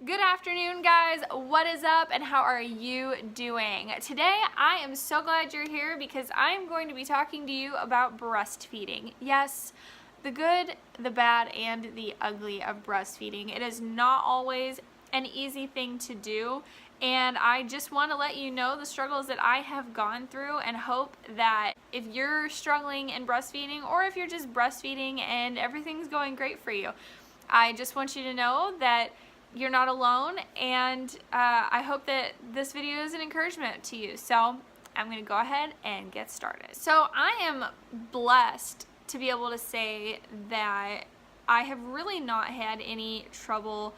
Good afternoon, guys. What is up and how are you doing? Today, I am so glad you're here because I'm going to be talking to you about breastfeeding. Yes, the good, the bad, and the ugly of breastfeeding. It is not always an easy thing to do, and I just want to let you know the struggles that I have gone through and hope that if you're struggling in breastfeeding or if you're just breastfeeding and everything's going great for you, I just want you to know that you're not alone, and I hope that this video is an encouragement to you. So I'm going to go ahead and get started. So I am blessed to be able to say that I have really not had any trouble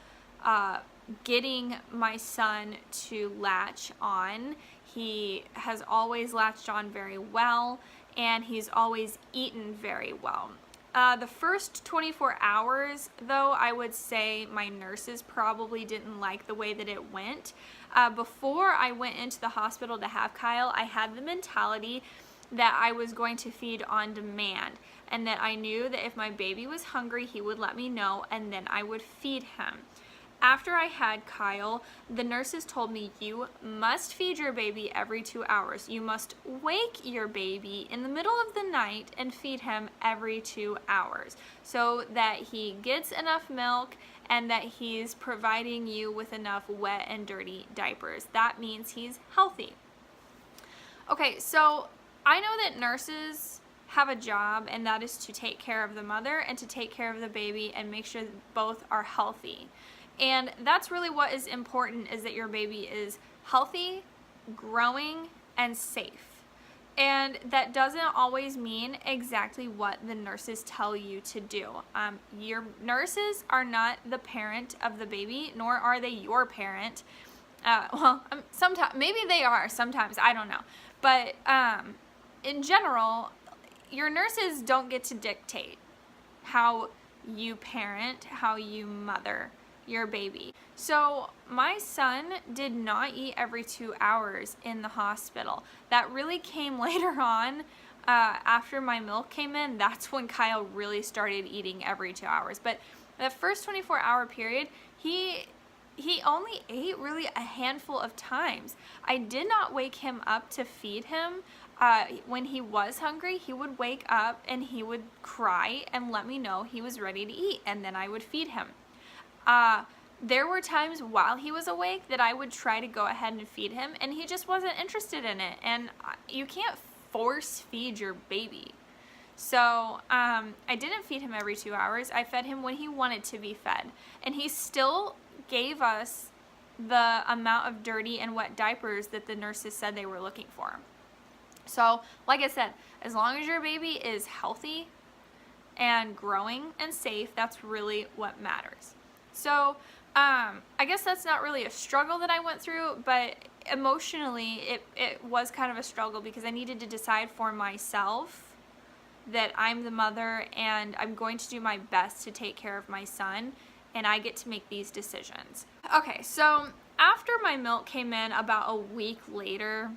getting my son to latch on. He has always latched on very well, and he's always eaten very well. The first 24 hours, though, I would say my nurses probably didn't like the way that it went. Before I went into the hospital to have Kyle, I had the mentality that I was going to feed on demand, and that I knew that if my baby was hungry, he would let me know, and then I would feed him. After I had Kyle, the nurses told me, you must feed your baby every 2 hours. You must wake your baby in the middle of the night and feed him every 2 hours so that he gets enough milk and that he's providing you with enough wet and dirty diapers. That means he's healthy. Okay, so I know that nurses have a job, and that is to take care of the mother and to take care of the baby and make sure that both are healthy. And that's really what is important, is that your baby is healthy, growing, and safe. And that doesn't always mean exactly what the nurses tell you to do. Your nurses are not the parent of the baby, nor are they your parent. Sometimes, maybe they are sometimes, I don't know. But in general, your nurses don't get to dictate how you parent, how you mother your baby. So my son did not eat every 2 hours in the hospital. That really came later on. After my milk came in, that's when Kyle really started eating every 2 hours. But the first 24-hour period, he only ate really a handful of times. I did not wake him up to feed him. When he was hungry, he would wake up and he would cry and let me know he was ready to eat, and then I would feed him. There were times while he was awake that I would try to go ahead and feed him, and he just wasn't interested in it. And you can't force feed your baby. So I didn't feed him every 2 hours. I fed him when he wanted to be fed, and he still gave us the amount of dirty and wet diapers that the nurses said they were looking for. So like I said, as long as your baby is healthy and growing and safe, that's really what matters. So I guess that's not really a struggle that I went through, but emotionally it was kind of a struggle because I needed to decide for myself that I'm the mother and I'm going to do my best to take care of my son, and I get to make these decisions. Okay, so after my milk came in about a week later,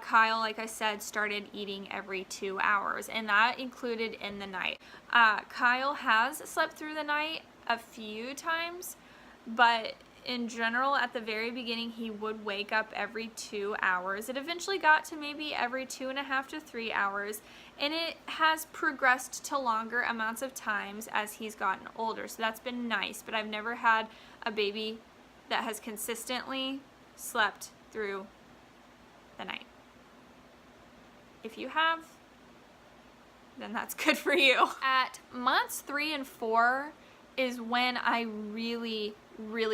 Kyle, like I said, started eating every 2 hours, and that included in the night. Kyle has slept through the night a few times, but in general, at the very beginning, he would wake up every 2 hours. It eventually got to maybe every 2.5 to 3 hours, and it has progressed to longer amounts of times as he's gotten older, so that's been nice. But I've never had a baby that has consistently slept through the night. If you have, then that's good for you. At months 3 and 4 is when I really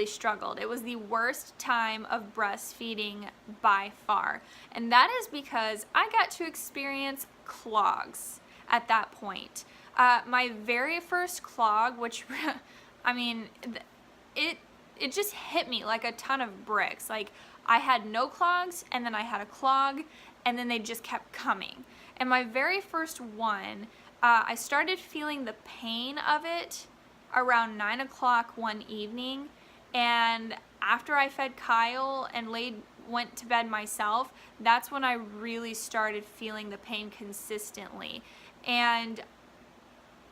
struggled. It was the worst time of breastfeeding by far. And that is because I got to experience clogs at that point. My very first clog, which, I mean, it just hit me like a ton of bricks. Like, I had no clogs, and then I had a clog, and then they just kept coming. And my very first one, I started feeling the pain of it around 9 o'clock one evening, and after I fed Kyle and went to bed myself, that's when I really started feeling the pain consistently. And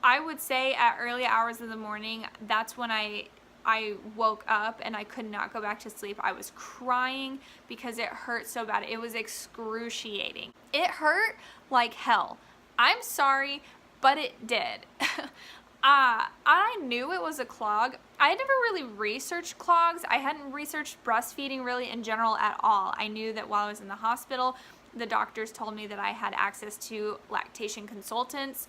I would say at early hours of the morning, that's when I I woke up and I could not go back to sleep. I was crying because it hurt so bad. It was excruciating. It hurt like hell. I'm sorry, but it did. I knew it was a clog. I had never really researched clogs. I hadn't researched breastfeeding really in general at all. I knew that while I was in the hospital, the doctors told me that I had access to lactation consultants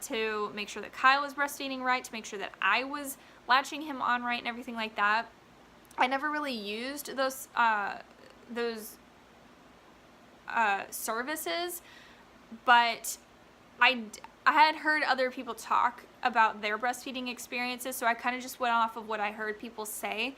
to make sure that Kyle was breastfeeding right, to make sure that I was latching him on right and everything like that. I never really used those services, but I had heard other people talk about their breastfeeding experiences, so I kind of just went off of what I heard people say.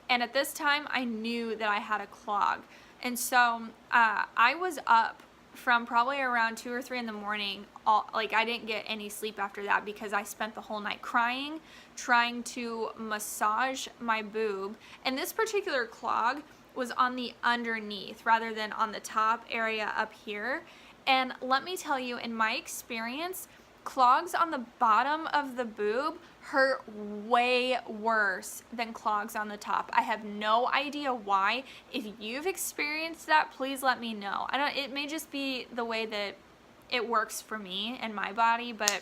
And at this time, I knew that I had a clog. And so I was up from probably around 2 or 3 in the morning. I didn't get any sleep after that because I spent the whole night crying, trying to massage my boob. And this particular clog was on the underneath rather than on the top area up here. And let me tell you, in my experience, clogs on the bottom of the boob hurt way worse than clogs on the top. I have no idea why. If you've experienced that, please let me know. It may just be the way that it works for me and my body, but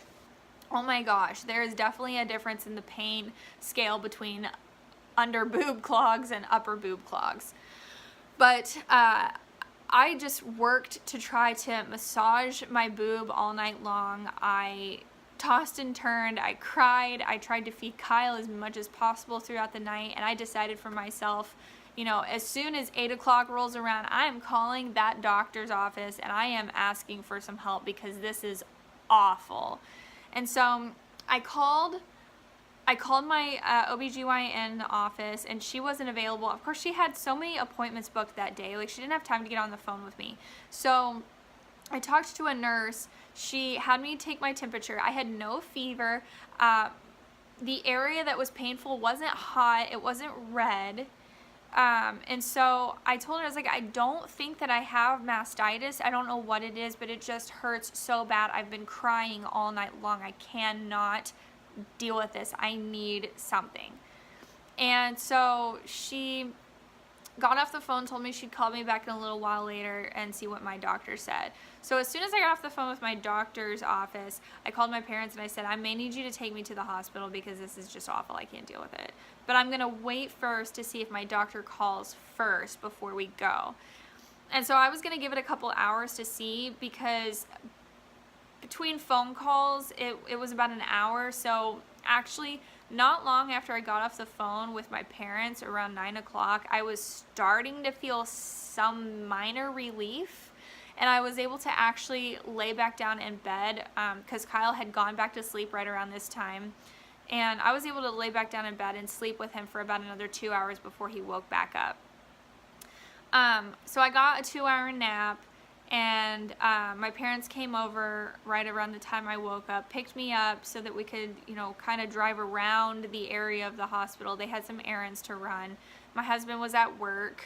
oh my gosh, there is definitely a difference in the pain scale between under boob clogs and upper boob clogs. But I just worked to try to massage my boob all night long. I tossed and turned, I cried, I tried to feed Kyle as much as possible throughout the night, and I decided for myself, as soon as 8 o'clock rolls around, I am calling that doctor's office and I am asking for some help because this is awful. And so I called my OBGYN office, and she wasn't available. Of course, she had so many appointments booked that day. She didn't have time to get on the phone with me. So I talked to a nurse. She had me take my temperature. I had no fever. The area that was painful wasn't hot. It wasn't red. And so I told her, I was like, I don't think that I have mastitis. I don't know what it is, but it just hurts so bad. I've been crying all night long. I cannot deal with this. I need something. And so she got off the phone, told me she'd call me back in a little while later and see what my doctor said. So as soon as I got off the phone with my doctor's office, I called my parents and I said, I may need you to take me to the hospital because this is just awful. I can't deal with it. But I'm going to wait first to see if my doctor calls first before we go. And so I was going to give it a couple hours to see, because between phone calls, it was about an hour. So actually, not long after I got off the phone with my parents, around 9 o'clock, I was starting to feel some minor relief. And I was able to actually lay back down in bed because Kyle had gone back to sleep right around this time. And I was able to lay back down in bed and sleep with him for about another 2 hours before he woke back up. So I got a 2-hour nap. And my parents came over right around the time I woke up, picked me up so that we could, kind of drive around the area of the hospital. They had some errands to run. My husband was at work.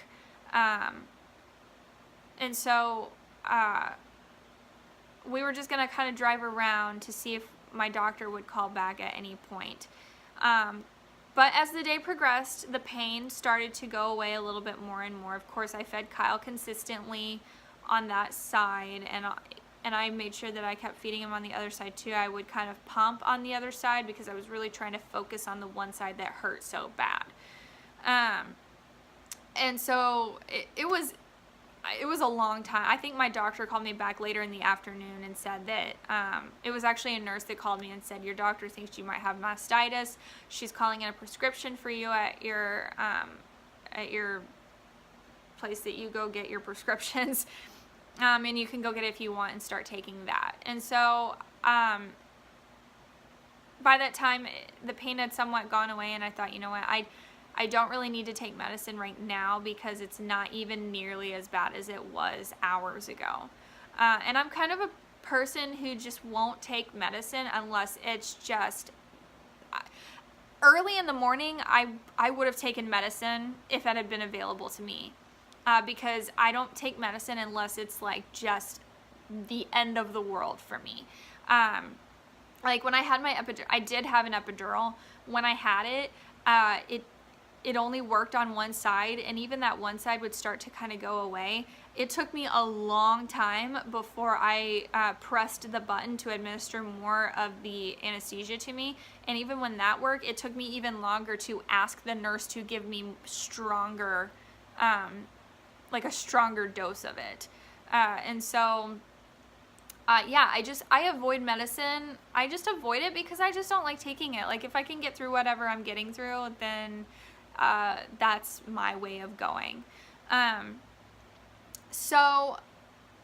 And so we were just going to kind of drive around to see if my doctor would call back at any point. But as the day progressed, the pain started to go away a little bit more and more. Of course, I fed Kyle consistently on that side, and I made sure that I kept feeding him on the other side too. I would kind of pump on the other side because I was really trying to focus on the one side that hurt so bad. And so it was a long time. I think my doctor called me back later in the afternoon and said that it was actually a nurse that called me and said, your doctor thinks you might have mastitis. She's calling in a prescription for you at your place that you go get your prescriptions. And you can go get it if you want and start taking that. And so by that time, the pain had somewhat gone away, and I thought, you know what, I don't really need to take medicine right now because it's not even nearly as bad as it was hours ago. And I'm kind of a person who just won't take medicine unless it's just early in the morning. I would have taken medicine if it had been available to me. Because I don't take medicine unless it's just the end of the world for me. When I had my epidural, I did have an epidural. When I had it, it only worked on one side, and even that one side would start to kind of go away. It took me a long time before I pressed the button to administer more of the anesthesia to me. And even when that worked, it took me even longer to ask the nurse to give me stronger, like a stronger dose of it. And so, yeah, I avoid medicine. I just avoid it because I just don't like taking it. Like, if I can get through whatever I'm getting through, then that's my way of going. So,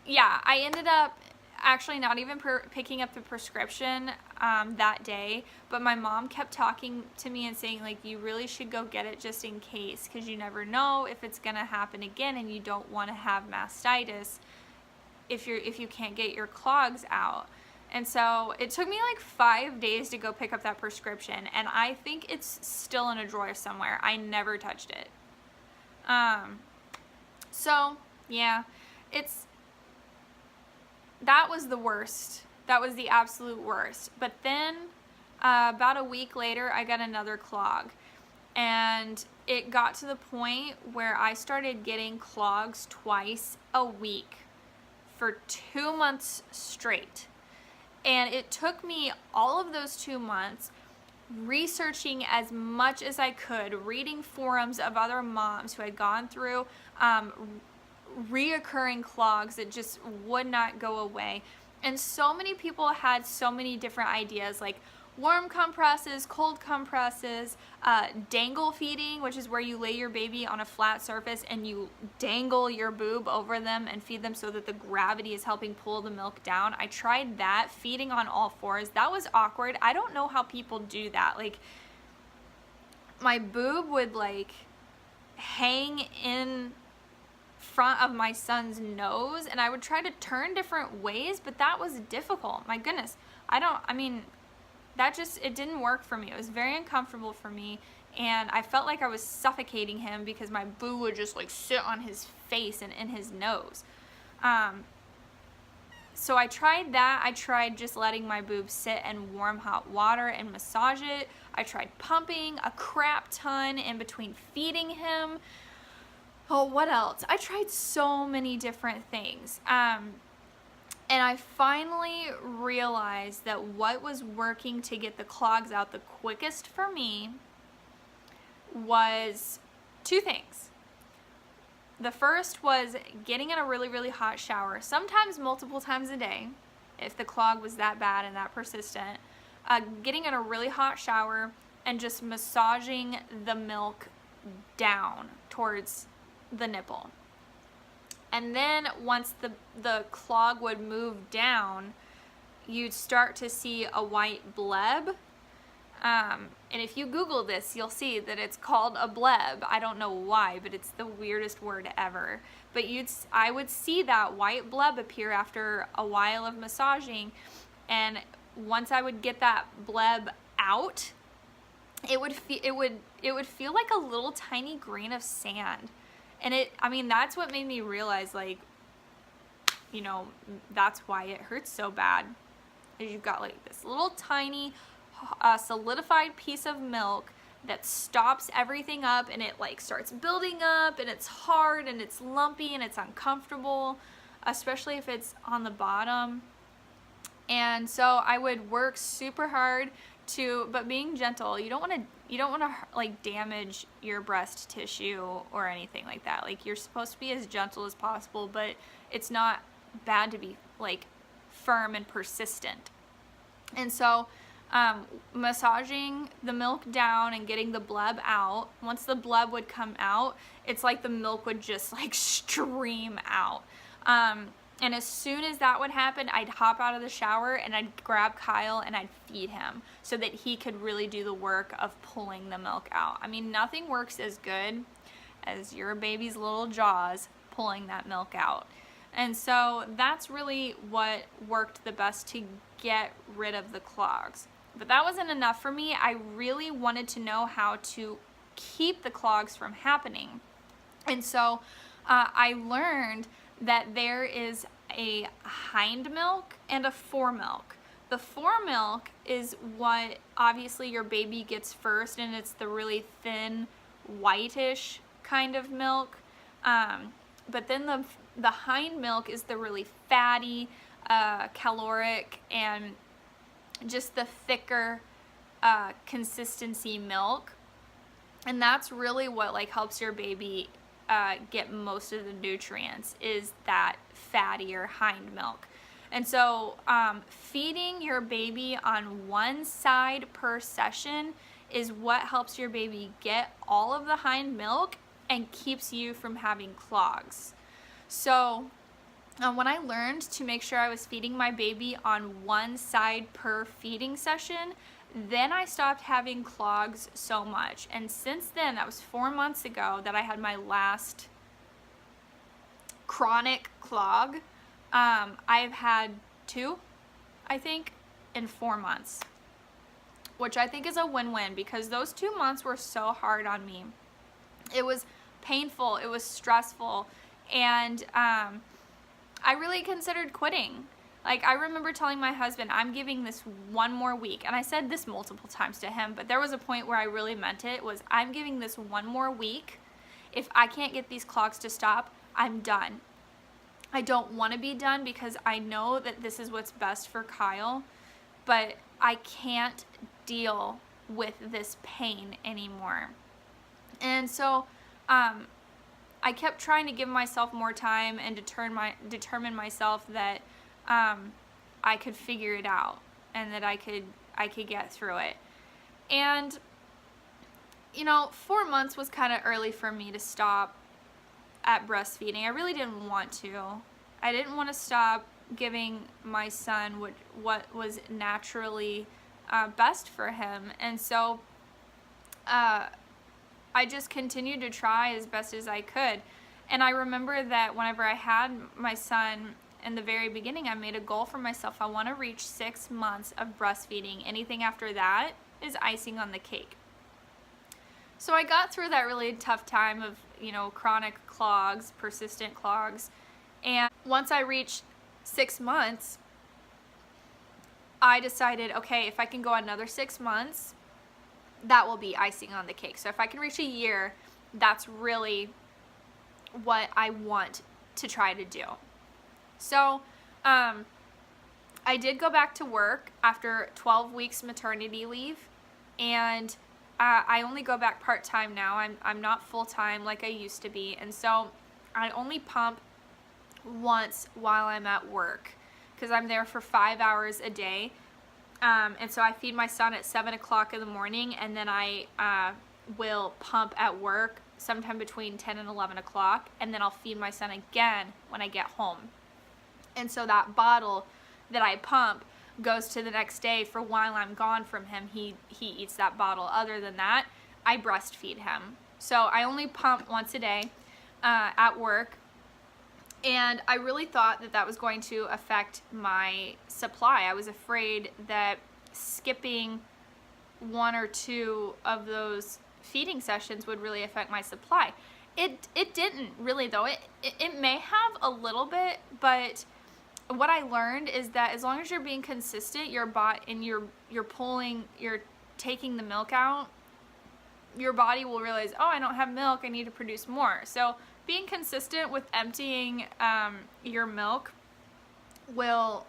yeah, I ended up actually not even picking up the prescription that day, but my mom kept talking to me and saying, like, you really should go get it just in case, because you never know if it's gonna happen again, and you don't want to have mastitis if you can't get your clogs out. And so it took me like 5 days to go pick up that prescription, and I think it's still in a drawer somewhere. I never touched it. So yeah, that was the worst. That was the absolute worst. But then about a week later, I got another clog, and it got to the point where I started getting clogs twice a week for 2 months straight. And it took me all of those 2 months researching as much as I could, reading forums of other moms who had gone through reoccurring clogs that just would not go away. And so many people had so many different ideas, like warm compresses, cold compresses, dangle feeding, which is where you lay your baby on a flat surface and you dangle your boob over them and feed them so that the gravity is helping pull the milk down. I tried that, feeding on all fours. That was awkward. I don't know how people do that. Like, my boob would like hang in front of my son's nose, and I would try to turn different ways, but that was difficult. My goodness. It didn't work for me. It was very uncomfortable for me, and I felt like I was suffocating him because my boo would just like sit on his face and in his nose. So I tried that. I tried just letting my boob sit in warm hot water and massage it. I tried pumping a crap ton in between feeding him. Oh, what else? I tried so many different things. And I finally realized that what was working to get the clogs out the quickest for me was 2 things. The first was getting in a really, really hot shower, sometimes multiple times a day, if the clog was that bad and that persistent. Getting in a really hot shower and just massaging the milk down towards the nipple. And then once the clog would move down, you'd start to see a white bleb. And if you Google this, you'll see that it's called a bleb. I don't know why, but it's the weirdest word ever. But I would see that white bleb appear after a while of massaging, and once I would get that bleb out, it would feel like a little tiny grain of sand. And that's what made me realize, like, that's why it hurts so bad. Is you've got like this little tiny solidified piece of milk that stops everything up, and it like starts building up, and it's hard and it's lumpy and it's uncomfortable, especially if it's on the bottom. And so I would work super hard but being gentle. You don't want to like damage your breast tissue or anything like that. Like, you're supposed to be as gentle as possible, but it's not bad to be like firm and persistent. And so massaging the milk down and getting the bleb out. Once the bleb would come out, it's like the milk would just like stream out. And as soon as that would happen, I'd hop out of the shower and I'd grab Kyle and I'd feed him so that he could really do the work of pulling the milk out. Nothing works as good as your baby's little jaws pulling that milk out. And so that's really what worked the best to get rid of the clogs. But that wasn't enough for me. I really wanted to know how to keep the clogs from happening. And so I learned that there is a hind milk and a fore milk. The fore milk is what obviously your baby gets first, and it's the really thin, whitish kind of milk. But then the hind milk is the really fatty, caloric, and just the thicker consistency milk. And that's really what like helps your baby get most of the nutrients, is that fattier hind milk. And so feeding your baby on one side per session is what helps your baby get all of the hind milk and keeps you from having clogs. So when I learned to make sure I was feeding my baby on one side per feeding session, then I stopped having clogs so much. And since then, that was 4 months ago that I had my last chronic clog. I've had 2, I think, in 4 months, which I think is a win-win, because those 2 months were so hard on me. It was painful, it was stressful, and I really considered quitting. Like, I remember telling my husband, I'm giving this 1 more week, and I said this multiple times to him, but there was a point where I really meant it, was I'm giving this 1 more week. If I can't get these clogs to stop, I'm done. I don't want to be done, because I know that this is what's best for Kyle, but I can't deal with this pain anymore. And so I kept trying to give myself more time and determine myself that I could figure it out, and that I could get through it. And 4 months was kind of early for me to stop at breastfeeding. I really didn't want to. I didn't want to stop giving my son what was naturally best for him. And so I just continued to try as best as I could. And I remember that whenever I had my son in the very beginning, I made a goal for myself. I want to reach 6 months of breastfeeding. Anything after that is icing on the cake. So I got through that really tough time of, chronic clogs, persistent clogs. And once I reached 6 months, I decided, okay, if I can go another 6 months, that will be icing on the cake. So if I can reach a year, that's really what I want to try to do. So I did go back to work after 12 weeks maternity leave, and I only go back part-time now. I'm not full-time like I used to be, and so I only pump once while I'm at work, because I'm there for 5 hours a day. And so I feed my son at 7 o'clock in the morning, and then I will pump at work sometime between 10 and 11 o'clock, and then I'll feed my son again when I get home. And so that bottle that I pump goes to the next day for while I'm gone from him. He eats that bottle. Other than that, I breastfeed him. So I only pump once a day at work. And I really thought that was going to affect my supply. I was afraid that skipping 1 or 2 of those feeding sessions would really affect my supply. It didn't really, though. It may have a little bit, but what I learned is that as long as you're being consistent, you're taking the milk out, your body will realize, oh, I don't have milk, I need to produce more. So being consistent with emptying your milk will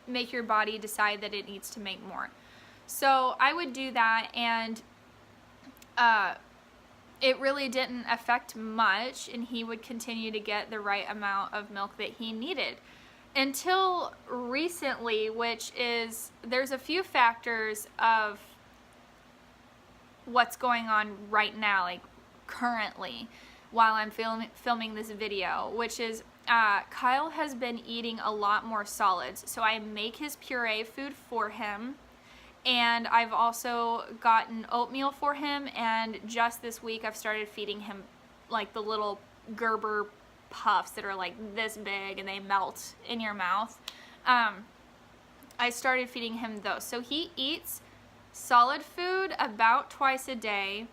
make your body decide that it needs to make more. So I would do that, and it really didn't affect much, and he would continue to get the right amount of milk that he needed. Until recently, which is, there's a few factors of what's going on right now, like currently, while I'm filming this video, which is Kyle has been eating a lot more solids. So I make his puree food for him, and I've also gotten oatmeal for him, and just this week I've started feeding him like the little Gerber puffs that are like this big and they melt in your mouth. I started feeding him those. So he eats solid food about twice a day,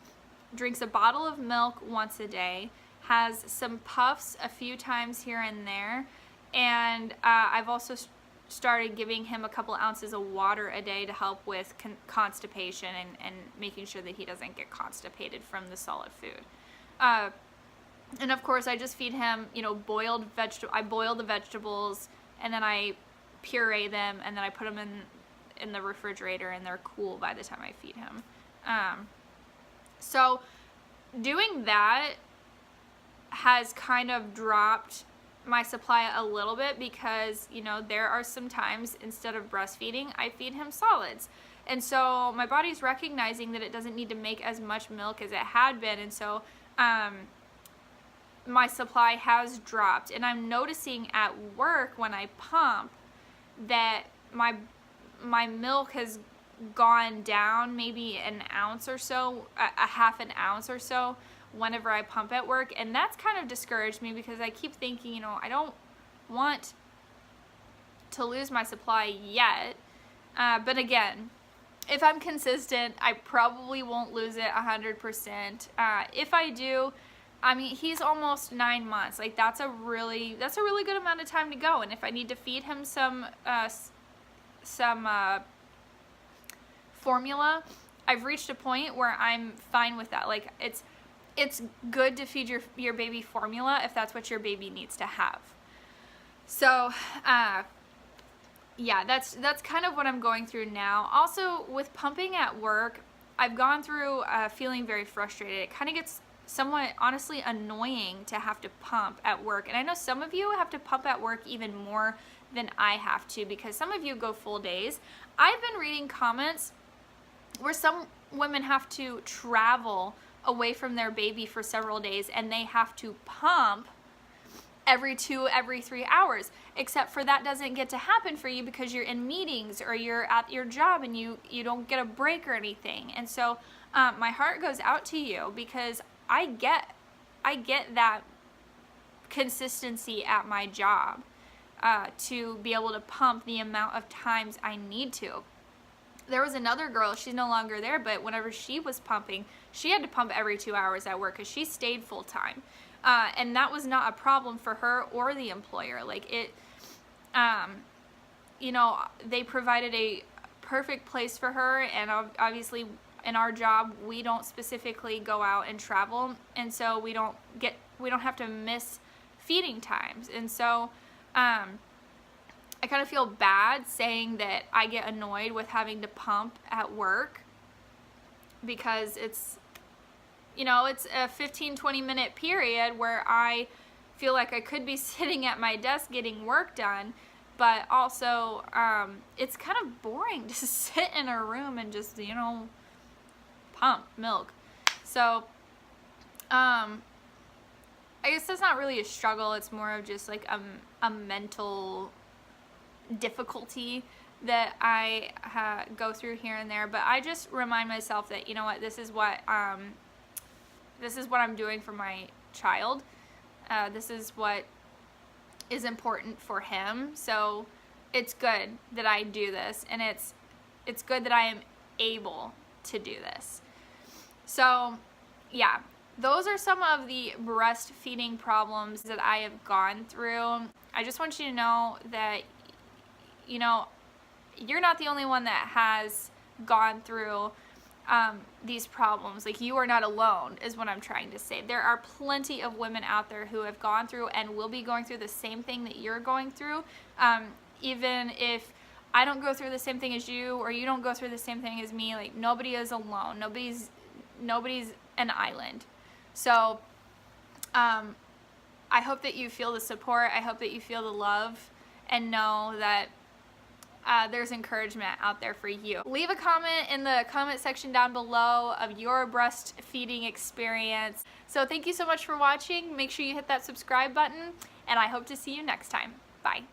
drinks a bottle of milk once a day, has some puffs a few times here and there, and I've also started giving him a couple ounces of water a day to help with constipation and making sure that he doesn't get constipated from the solid food. And of course, I just feed him, you know, I boil the vegetables, and then I puree them, and then I put them in the refrigerator, and they're cool by the time I feed him. So doing that has kind of dropped my supply a little bit, because, you know, there are some times instead of breastfeeding, I feed him solids. And so my body's recognizing that it doesn't need to make as much milk as it had been. And so, my supply has dropped, and I'm noticing at work when I pump that my milk has gone down maybe an ounce or so, a half an ounce or so whenever I pump at work, and that's kind of discouraged me, because I keep thinking, you know, I don't want to lose my supply yet, but again, if I'm consistent, I probably won't lose it 100%. If I do, I mean, he's almost 9 months. Like, that's a really good amount of time to go. And if I need to feed him some formula, I've reached a point where I'm fine with that. Like, it's good to feed your baby formula if that's what your baby needs to have. So, yeah, that's kind of what I'm going through now. Also, with pumping at work, I've gone through feeling very frustrated. It kind of gets somewhat, honestly, annoying to have to pump at work. And I know some of you have to pump at work even more than I have to, because some of you go full days. I've been reading comments where some women have to travel away from their baby for several days, and they have to pump every 3 hours, except for that doesn't get to happen for you because you're in meetings or you're at your job and you don't get a break or anything. And so my heart goes out to you, because I get that consistency at my job, to be able to pump the amount of times I need to. There was another girl, she's no longer there, but whenever she was pumping, she had to pump every 2 hours at work because she stayed full time. And that was not a problem for her or the employer. Like, it, you know, they provided a perfect place for her, and obviously in our job, we don't specifically go out and travel, and so we don't have to miss feeding times. And so, I kind of feel bad saying that I get annoyed with having to pump at work, because it's, you know, it's a 15-20 minute period where I feel like I could be sitting at my desk getting work done, but also it's kind of boring to sit in a room and just, you know, pump milk. So I guess that's not really a struggle. It's more of just like a mental difficulty that I go through here and there. But I just remind myself that, you know what, this is what I'm doing for my child. This is what is important for him. So it's good that I do this, and it's good that I am able to do this. So yeah, those are some of the breastfeeding problems that I have gone through. I just want you to know that, you know, you're not the only one that has gone through these problems. Like, you are not alone, is what I'm trying to say. There are plenty of women out there who have gone through and will be going through the same thing that you're going through. Even if I don't go through the same thing as you, or you don't go through the same thing as me, like, nobody is alone. Nobody's an island. So I hope that you feel the support. I hope that you feel the love, and know that there's encouragement out there for you. Leave a comment in the comment section down below of your breastfeeding experience. So thank you so much for watching. Make sure you hit that subscribe button, and I hope to see you next time. Bye.